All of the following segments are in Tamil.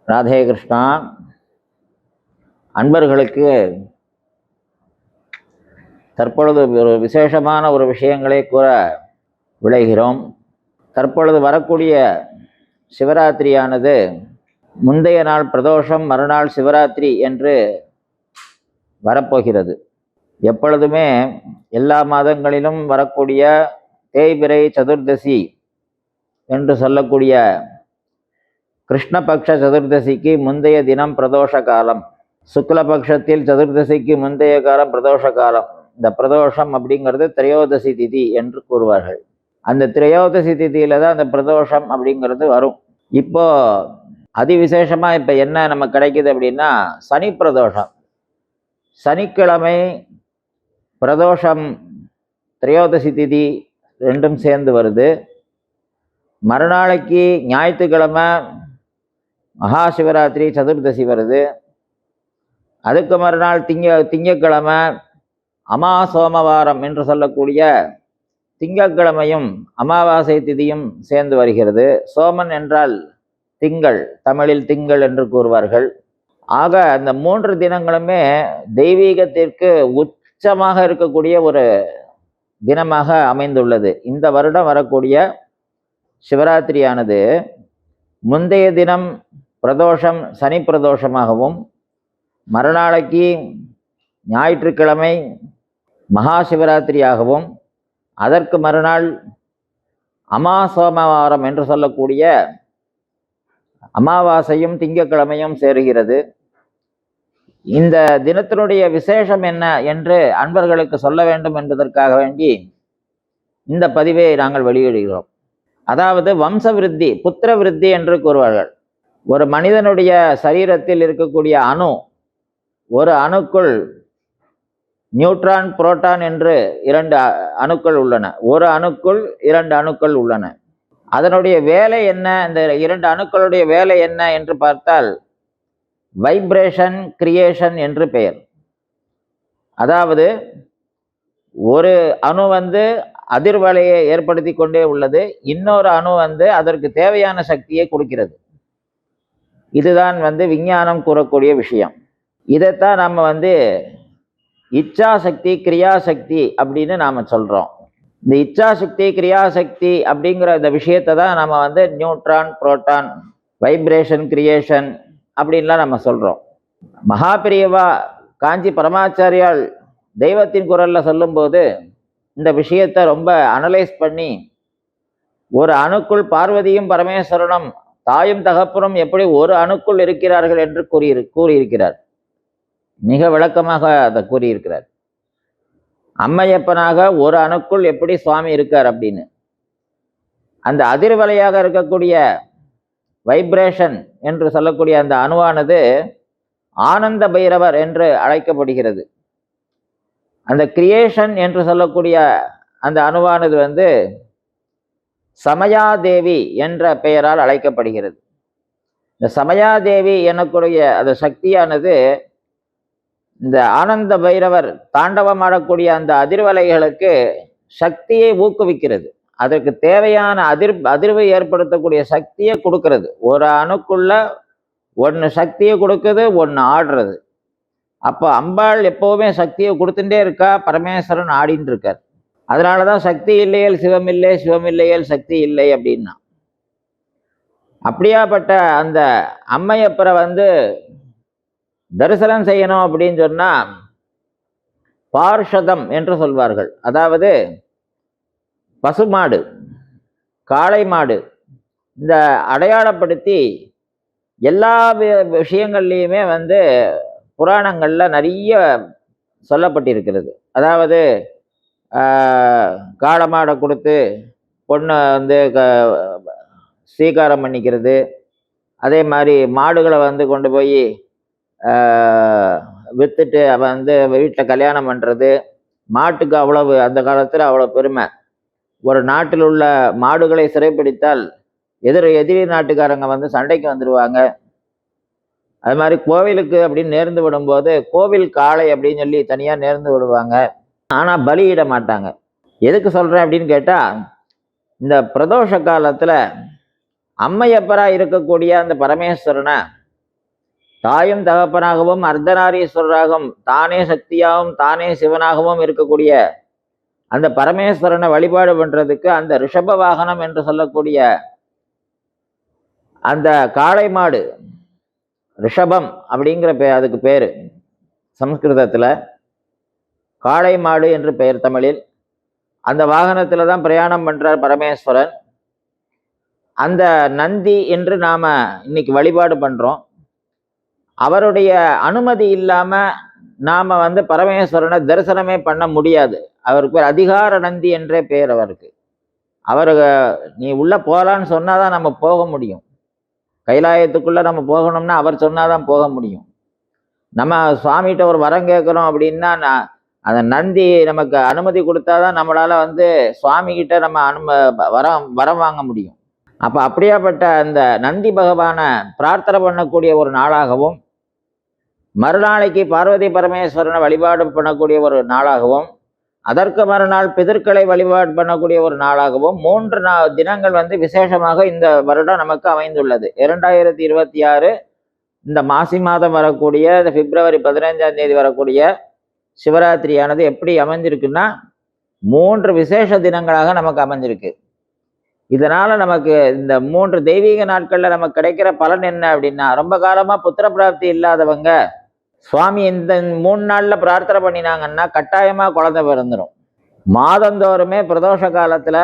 ராதே கிருஷ்ணா. அன்பர்களுக்கு தற்பொழுது ஒரு விசேஷமான ஒரு விஷயங்களை கூற விளைகிறோம். தற்பொழுது வரக்கூடிய சிவராத்திரியானது முந்தைய நாள் பிரதோஷம், மறுநாள் சிவராத்திரி என்று வரப்போகிறது. எப்பொழுதுமே எல்லா மாதங்களிலும் வரக்கூடிய தேய்பிறை சதுர்தசி என்று சொல்லக்கூடிய கிருஷ்ணபக்ஷ சதுர்தசிக்கு முந்தைய தினம் பிரதோஷ காலம், சுக்லபக்ஷத்தில் சதுர்தசிக்கு முந்தைய காலம் பிரதோஷ காலம். இந்த பிரதோஷம் அப்படிங்கிறது திரையோதசி திதி என்று கூறுவார்கள். அந்த திரையோதசி திதியில தான் அந்த பிரதோஷம் அப்படிங்கிறது வரும். இப்போ அதிவிசேஷமா இப்போ என்ன நம்ம கிடைக்குது அப்படின்னா சனி பிரதோஷம். சனிக்கிழமை பிரதோஷம், திரையோதசி திதி ரெண்டும் சேர்ந்து வருது. மறுநாளைக்கு ஞாயிற்றுக்கிழமை மகா சிவராத்திரி சதுர்தசி வருது. அதுக்கு மறுநாள் திங்கக்கிழமை அமாசோமவாரம் என்று சொல்லக்கூடிய திங்கக்கிழமையும் அமாவாசை திதியும் சேர்ந்து வருகிறது. சோமன் என்றால் திங்கள், தமிழில் திங்கள் என்று கூறுவார்கள். ஆக அந்த 3 தினங்களுமே தெய்வீகத்திற்கு உச்சமாக இருக்கக்கூடிய ஒரு தினமாக அமைந்துள்ளது. இந்த வருடம் வரக்கூடிய சிவராத்திரியானது முந்தைய தினம் பிரதோஷம் சனி பிரதோஷமாகவும், மறுநாளைக்கு ஞாயிற்றுக்கிழமை மகா சிவராத்திரியாகவும், அதற்கு மறுநாள் அமாசோமவாரம் என்று சொல்லக்கூடிய அமாவாசையும் திங்கக்கிழமையும் சேருகிறது. இந்த தினத்தினுடைய விசேஷம் என்ன என்று அன்பர்களுக்கு சொல்ல வேண்டும் என்பதற்காக வேண்டி இந்த பதிவை நாங்கள் வெளியிடுகிறோம். அதாவது வம்ச விருத்தி, புத்திர விருத்தி என்று கூறுவார்கள். ஒரு மனிதனுடைய சரீரத்தில் இருக்கக்கூடிய அணு, ஒரு அணுக்குள் நியூட்ரான், புரோட்டான் என்று 2 அணுக்கள் உள்ளன. ஒரு அணுக்குள் 2 அணுக்கள் உள்ளன. அதனுடைய வேலை என்ன? இந்த 2 அணுக்களுடைய வேலை என்ன என்று பார்த்தால் வைப்ரேஷன் கிரியேஷன் என்று பெயர். அதாவது ஒரு அணு அதிர்வலையை ஏற்படுத்தி கொண்டே உள்ளது, இன்னொரு அணு அதற்கு தேவையான சக்தியை கொடுக்கிறது. இதுதான் விஞ்ஞானம் கூறக்கூடிய விஷயம். இதைத்தான் நம்ம இச்சாசக்தி கிரியாசக்தி அப்படின்னு நாம சொல்றோம். இந்த இச்சாசக்தி கிரியாசக்தி அப்படிங்கிற இந்த விஷயத்தை தான் நம்ம நியூட்ரான், புரோட்டான், வைப்ரேஷன் கிரியேஷன் அப்படின்லாம் நம்ம சொல்றோம். மகாபிரியவா காஞ்சி பரமாச்சாரியால் தெய்வத்தின் குரல்ல சொல்லும்போது இந்த விஷயத்தை ரொம்ப அனலைஸ் பண்ணி, ஒரு அணுக்குள் பார்வதியும் பரமேஸ்வரனும் தாயும் தகப்பனும் எப்படி ஒரு அணுக்குள் இருக்கிறார்கள் என்று கூறியிருக்கிறார். மிக விளக்கமாக அதை கூறியிருக்கிறார். அம்மையப்பனாக ஒரு அணுக்குள் எப்படி சுவாமி இருக்கார் அப்படின்னு. அந்த அதிர்வலையாக இருக்கக்கூடிய வைப்ரேஷன் என்று சொல்லக்கூடிய அந்த அணுவானது ஆனந்த பைரவர் என்று அழைக்கப்படுகிறது. அந்த கிரியேஷன் என்று சொல்லக்கூடிய அந்த அணுவானது சமயாதேவி என்ற பெயரால் அழைக்கப்படுகிறது. இந்த சமயாதேவி எனக்கூடிய அந்த சக்தியானது இந்த ஆனந்த பைரவர் தாண்டவமாடக்கூடிய அந்த அதிர்வலைகளுக்கு சக்தியை ஊக்குவிக்கிறது. அதற்கு தேவையான அதிர்வை ஏற்படுத்தக்கூடிய சக்தியை கொடுக்கிறது. ஒரு அணுக்குள்ள ஒன்று சக்தியை கொடுக்குது, ஒன்று ஆடுறது. அப்போ அம்பாள் எப்போவுமே சக்தியை கொடுத்துட்டே இருக்கா, பரமேஸ்வரன் ஆடின்னு இருக்கார். அதனாலதான் சக்தி இல்லையேல் சிவம் இல்லை, சிவம் இல்லையேல் சக்தி இல்லை அப்படின்னா. அப்படியாப்பட்ட அந்த அம்மையப்பரை தரிசனம் செய்யணும் அப்படின்னு சொன்னா பார்ஷதம் என்று சொல்வார்கள். அதாவது பசுமாடு, காளை மாடு, இந்த அடையாளப்படுத்தி எல்லா விஷயங்கள்லையுமே புராணங்கள்ல நிறைய சொல்லப்பட்டிருக்கிறது. அதாவது காளை கொடுத்து பொண்ணை ஸ்வீகாரம் பண்ணிக்கிறது. அதே மாதிரி மாடுகளை கொண்டு போய் வித்துட்டு வீட்டில் கல்யாணம் பண்ணுறது. மாட்டுக்கு அவ்வளவு, அந்த காலத்தில் அவ்வளோ பெருமை. ஒரு நாட்டில் உள்ள மாடுகளை சிறைப்பிடித்தால் எதிரி நாட்டுக்காரங்க சண்டைக்கு வந்துடுவாங்க. அது மாதிரி கோவிலுக்கு அப்படின்னு நேர்ந்து விடும்போது கோவில் காளை அப்படின்னு சொல்லி தனியாக நேர்ந்து விடுவாங்க. ஆனால் பலியிட மாட்டாங்க. எதுக்கு சொல்கிறேன் அப்படின்னு கேட்டால், இந்த பிரதோஷ காலத்தில் அம்மையப்பராக இருக்கக்கூடிய அந்த பரமேஸ்வரனை தாயும் தகப்பனாகவும் அர்த்தநாரீஸ்வரராகவும் தானே சக்தியாகவும் தானே சிவனாகவும் இருக்கக்கூடிய அந்த பரமேஸ்வரனை வழிபாடு பண்றதுக்கு அந்த ரிஷப வாகனம் என்று சொல்லக்கூடிய அந்த காளை மாடு, ரிஷபம் அப்படிங்கிற அதுக்கு பேரு சம்ஸ்கிருதத்துல, காளை மாடு என்று பெயர் தமிழில். அந்த வாகனத்துல தான் பிரயாணம் பண்றார் பரமேஸ்வரன். அந்த நந்தி என்று நாம இன்னைக்கு வழிபாடு பண்றோம். அவருடைய அனுமதி இல்லாம நாம பரமேஸ்வரனை தரிசனமே பண்ண முடியாது. அவருக்கு பேர் அதிகார நந்தி என்றே பேர் அவருக்கு. அவரு நீ உள்ள போகலான்னு சொன்னாதான் நம்ம போக முடியும். கைலாயத்துக்குள்ள நம்ம போகணும்னா அவர் சொன்னாதான் போக முடியும். நம்ம சுவாமிகிட்ட ஒரு வரம் கேட்குறோம் அப்படின்னா அந்த நந்தி நமக்கு அனுமதி கொடுத்தாதான் நம்மளால சுவாமி கிட்ட நம்ம வரம் வாங்க முடியும். அப்ப அப்படியாப்பட்ட அந்த நந்தி பகவான பிரார்த்தனை பண்ணக்கூடிய ஒரு நாளாகவும், மறுநாளைக்கு பார்வதி பரமேஸ்வரனை வழிபாடு பண்ணக்கூடிய ஒரு நாளாகவும், அதற்கு மறுநாள் பிதற்களை வழிபாடு பண்ணக்கூடிய ஒரு நாளாகவும் 3 தினங்கள் விசேஷமாக இந்த வருடம் நமக்கு அமைந்துள்ளது. 2026 இந்த மாசி மாதம் வரக்கூடிய இந்த பிப்ரவரி 15ஆம் தேதி வரக்கூடிய சிவராத்திரியானது எப்படி அமைஞ்சிருக்குன்னா 3 விசேஷ தினங்களாக நமக்கு அமைஞ்சிருக்கு. இதனால நமக்கு இந்த 3 தெய்வீக நாட்கள்ல நமக்கு கிடைக்கிற பலன் என்ன அப்படின்னா, ரொம்ப காலமா புத்திர பிராப்தி இல்லாதவங்க சுவாமி இந்த 3 நாள்ல பிரார்த்தனை பண்ணினாங்கன்னா கட்டாயமா குழந்தை பிறந்துடும். மாதந்தோறுமே பிரதோஷ காலத்துல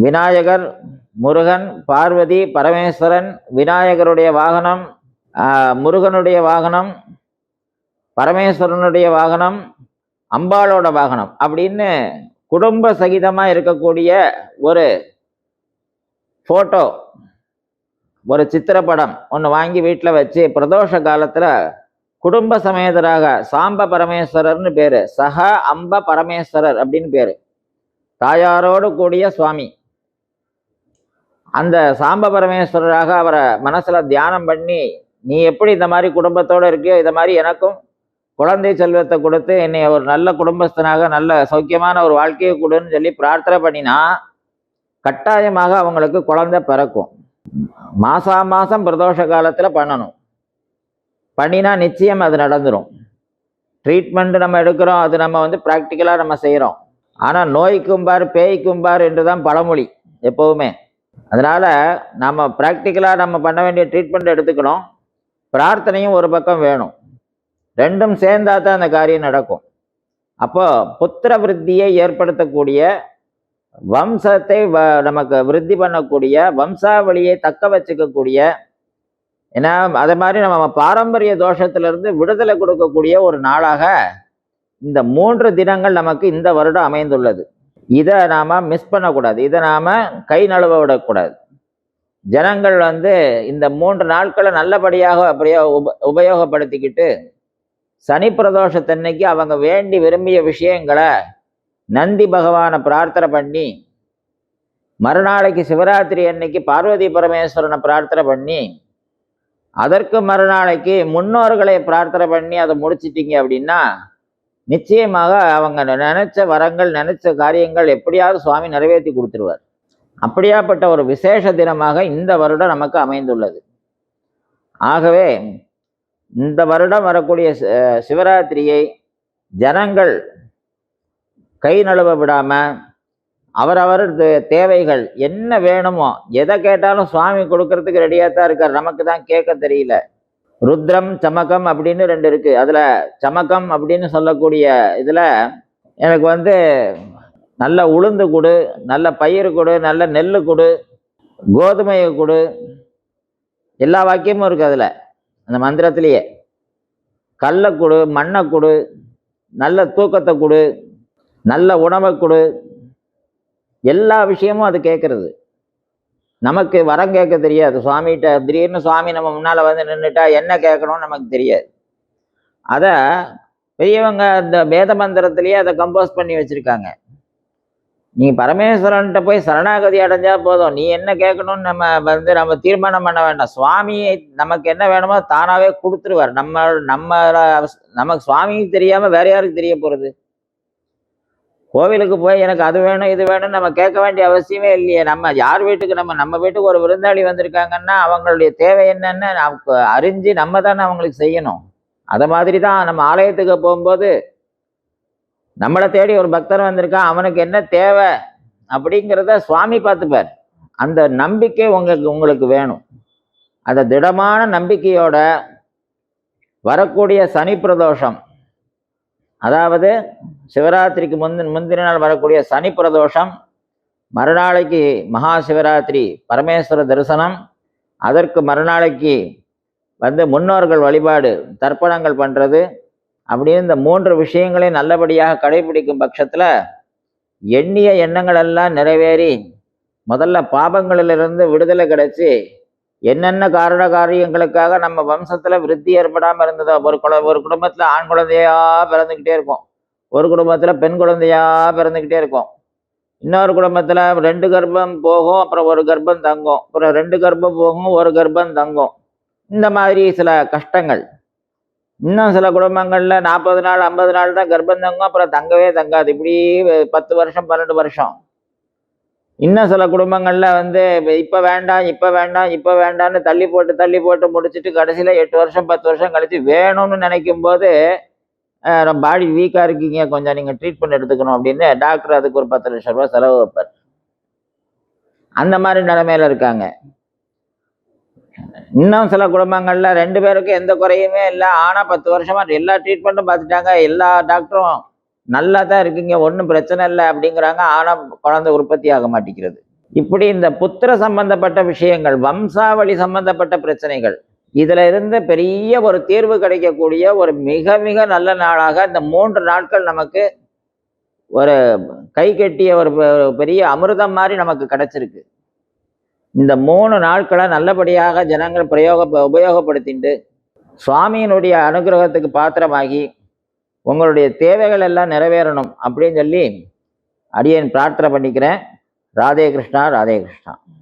விநாயகர், முருகன், பார்வதி, பரமேஸ்வரன், விநாயகருடைய வாகனம், முருகனுடைய வாகனம், பரமேஸ்வரனுடைய வாகனம், அம்பாளோட வாகனம் அப்படின்னு குடும்ப சகிதமா இருக்கக்கூடிய ஒரு போட்டோ, ஒரு சித்திரப்படம் ஒன்று வாங்கி வீட்டில் வச்சு பிரதோஷ காலத்துல குடும்ப சமேதராக சாம்ப பரமேஸ்வரர்னு பேரு, சக அம்ப பரமேஸ்வரர் அப்படின்னு பேரு, தாயாரோடு கூடிய சுவாமி. அந்த சாம்ப பரமேஸ்வரராக அவரை மனசுல தியானம் பண்ணி, நீ எப்படி இந்த மாதிரி குடும்பத்தோடு இருக்கியோ இதை மாதிரி எனக்கும் குழந்தை செல்வத்தை கொடுத்து என்னை ஒரு நல்ல குடும்பஸ்தனாக நல்ல சௌக்கியமான ஒரு வாழ்க்கையை கொடுன்னு சொல்லி பிரார்த்தனை பண்ணினா கட்டாயமாக அவங்களுக்கு குழந்தை பிறக்கும். மாசம் பிரதோஷ காலத்துல பண்ணணும். பண்ணினா நிச்சயம் அது நடந்துடும். ட்ரீட்மெண்ட் நம்ம எடுக்கிறோம், அது நம்ம ப்ராக்டிக்கலாக நம்ம செய்கிறோம். ஆனால் நோய்க்கும்பார் பேய்க்கும்பார் என்று தான் பழமொழி எப்போவுமே. அதனால நம்ம ப்ராக்டிக்கலாக நம்ம பண்ண வேண்டிய ட்ரீட்மெண்ட் எடுத்துக்கணும், பிரார்த்தனையும் ஒரு பக்கம் வேணும். ரெண்டும் சேர்ந்தா தான் அந்த காரியம் நடக்கும். அப்போ புத்திர விருத்தியை ஏற்படுத்தக்கூடிய, வம்சத்தை நமக்கு விருத்தி பண்ணக்கூடிய, வம்சாவளியை தக்க வச்சுக்கக்கூடிய, ஏன்னா அதே மாதிரி நம்ம பாரம்பரிய தோஷத்திலிருந்து விடுதலை கொடுக்கக்கூடிய ஒரு நாளாக இந்த 3 தினங்கள் நமக்கு இந்த வருடம் அமைந்துள்ளது. இதை நாம மிஸ் பண்ணக்கூடாது, இதை நாம கை நழுவ விடக்கூடாது. ஜனங்கள் இந்த 3 நாட்களை நல்லபடியாக அப்படியே உபயோகப்படுத்திக்கிட்டு சனி பிரதோஷத்தன்னைக்கு அவங்க வேண்டி விரும்பிய விஷயங்களை நந்தி பகவானை பிரார்த்தனை பண்ணி, மறுநாளைக்கு சிவராத்திரி அன்னைக்கு பார்வதி பரமேஸ்வரனை பிரார்த்தனை பண்ணி, அதற்கு மறுநாளைக்கு முன்னோர்களை பிரார்த்தனை பண்ணி அதை முடிச்சிட்டீங்க அப்படின்னா நிச்சயமாக அவங்க நினைச்ச வரங்கள், நினைச்ச காரியங்கள் எப்படியாவது சுவாமி நிறைவேற்றி கொடுத்துருவார். அப்படியாப்பட்ட ஒரு விசேஷ தினமாக இந்த வருடம் நமக்கு அமைந்துள்ளது. ஆகவே இந்த வருடம் வரக்கூடிய சிவராத்திரியை ஜனங்கள் கை நழுவ விடாம அவரவர் தேவைகள் என்ன வேணுமோ எதை கேட்டாலும் சுவாமி கொடுக்கறதுக்கு ரெடியாக தான் இருக்கார். நமக்கு தான் கேட்க தெரியல. ருத்ரம் சமகம் அப்படின்னு 2 இருக்கு. அதுல சமகம் அப்படின்னு சொல்லக்கூடிய இதுல எனக்கு நல்ல உளுந்து கொடு, நல்ல பயிர் கொடு, நல்ல நெல் கொடு, கோதுமையை கொடு, எல்லா வாக்கியமும் இருக்கு அதுல. அந்த மந்திரத்திலேயே கல்லை கொடு, மண்ணை கொடு, நல்ல தூக்கத்தை கொடு, நல்ல உணவை கொடு, எல்லா விஷயமும் அது கேட்கறது. நமக்கு வரம் கேட்க தெரியாது. சுவாமிகிட்ட திடீர்னு சுவாமி நம்ம முன்னால நின்றுட்டா என்ன கேட்கணும்னு நமக்கு தெரியாது. அத பெரியவங்க இந்த வேத மந்திரத்திலேயே அதை கம்போஸ் பண்ணி வச்சிருக்காங்க. நீ பரமேஸ்வரன்கிட்ட போய் சரணாகதி அடைஞ்சா போதும், நீ என்ன கேட்கணும்னு நம்ம தீர்மானம் பண்ண வேண்டாம். சுவாமி நமக்கு என்ன வேணுமோ தானாவே கொடுத்துருவார். நமக்கு சுவாமிக்கு தெரியாம வேற யாருக்கு தெரிய போறது? கோவிலுக்கு போய் எனக்கு அது வேணும் இது வேணும்னு நம்ம கேட்க வேண்டிய அவசியமே இல்லையே. நம்ம யார் வீட்டுக்கு நம்ம வீட்டுக்கு ஒரு விருந்தாளி வந்திருக்காங்கன்னா அவங்களுடைய தேவை என்னன்னு நமக்கு அறிஞ்சு நம்ம தானே அவங்களுக்கு செய்யணும். அதை மாதிரி தான் நம்ம ஆலயத்துக்கு போகும்போது நம்மளை தேடி ஒரு பக்தர் வந்திருக்கான், அவனுக்கு என்ன தேவை அப்படிங்கிறத சுவாமி பார்த்துப்பார். அந்த நம்பிக்கை உங்களுக்கு வேணும். அந்த திடமான நம்பிக்கையோட வரக்கூடிய சனி பிரதோஷம், அதாவது சிவராத்திரிக்கு முந்தின நாள் வரக்கூடிய சனி பிரதோஷம், மறுநாளைக்கு மகா சிவராத்திரி பரமேஸ்வர தரிசனம், அதற்கு மறுநாளைக்கு முன்னோர்கள் வழிபாடு தர்ப்பணங்கள் பண்ணுறது அப்படின்னு இந்த 3 விஷயங்களையும் நல்லபடியாக கடைபிடிக்கும் பட்சத்தில் எண்ணிய எண்ணங்கள் எல்லாம் நிறைவேறி முதல்ல பாபங்களிலிருந்து விடுதலை கிடைச்சி என்னென்ன காரியங்களுக்காக நம்ம வம்சத்தில் விருத்தி ஏற்படாமல் இருந்ததோ, ஒரு குடும்பத்தில் ஆண் குழந்தையா பிறந்துக்கிட்டே இருக்கும், ஒரு குடும்பத்தில் பெண் குழந்தையா பிறந்துக்கிட்டே இருக்கும், இன்னொரு குடும்பத்தில் 2 கர்ப்பம் போகும், அப்புறம் ஒரு கர்ப்பம் தங்கும், அப்புறம் 2 கர்ப்பம் போகும், ஒரு கர்ப்பம் தங்கும். இந்த மாதிரி சில கஷ்டங்கள். இன்னும் சில குடும்பங்களில் 40 நாள் 50 நாள் தான் கர்ப்பம் தங்கும், அப்புறம் தங்கவே தங்காது. இப்படி 10 வருஷம் 12 வருஷம். இன்னும் சில குடும்பங்களில் இப்போ வேண்டாம் இப்போ வேண்டாம் இப்போ வேண்டாம்னு தள்ளி போட்டு முடிச்சுட்டு கடைசியில் 8 வருஷம் 10 வருஷம் கழித்து வேணும்னு நினைக்கும் போது பாடி வீக்காக இருக்கீங்க, கொஞ்சம் நீங்கள் ட்ரீட்மெண்ட் எடுத்துக்கணும் அப்படின்னு டாக்டர் அதுக்கு ஒரு 10 லட்சம் ரூபாய் செலவு வைப்பார். அந்த மாதிரி நிலைமையில இருக்காங்க. இன்னும் சில குடும்பங்கள்ல 2 பேருக்கும் எந்த குறையுமே இல்லை, ஆனால் 10 வருஷமா எல்லா ட்ரீட்மெண்ட்டும் பார்த்துட்டாங்க, எல்லா டாக்டரும் நல்லா தான் இருக்கீங்க, ஒன்றும் பிரச்சனை இல்லை அப்படிங்கிறாங்க, ஆனால் குழந்தை உற்பத்தி ஆக மாட்டேங்கிறது. இப்படி இந்த புத்திர சம்பந்தப்பட்ட விஷயங்கள், வம்சாவளி சம்பந்தப்பட்ட பிரச்சனைகள், இதுல இருந்து பெரிய ஒரு தீர்வு கிடைக்கக்கூடிய ஒரு மிக மிக நல்ல நாளாக இந்த 3 நாட்கள் நமக்கு ஒரு கை கட்டிய ஒரு பெரிய அமிர்தம் மாதிரி நமக்கு கிடைச்சிருக்கு. இந்த 3 நாட்களை நல்லபடியாக ஜனங்கள் உபயோகப்படுத்திட்டு சுவாமியினுடைய அனுகிரகத்துக்கு பாத்திரமாகி உங்களுடைய தேவைகள் எல்லாம் நிறைவேறணும் அப்படின்னு சொல்லி அடியேன் பிரார்த்தனை பண்ணிக்கிறேன். ராதே கிருஷ்ணா, ராதே கிருஷ்ணா.